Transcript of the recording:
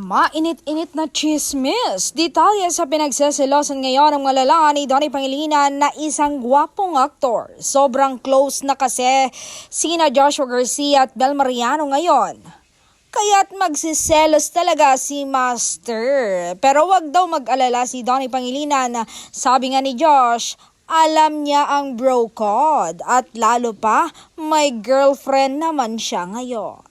Mainit-init na chismis. Detalye sa pinagseselosan ngayon ng mga lalaki ni Donnie Pangilinan na isang gwapong aktor. Sobrang close na kasi sina Joshua Garcia at Bel Mariano ngayon. Kaya't magsiselos talaga si Master. Pero wag daw mag-alala si Donnie Pangilinan. Sabi nga ni Josh, alam niya ang bro code at lalo pa may girlfriend naman siya ngayon.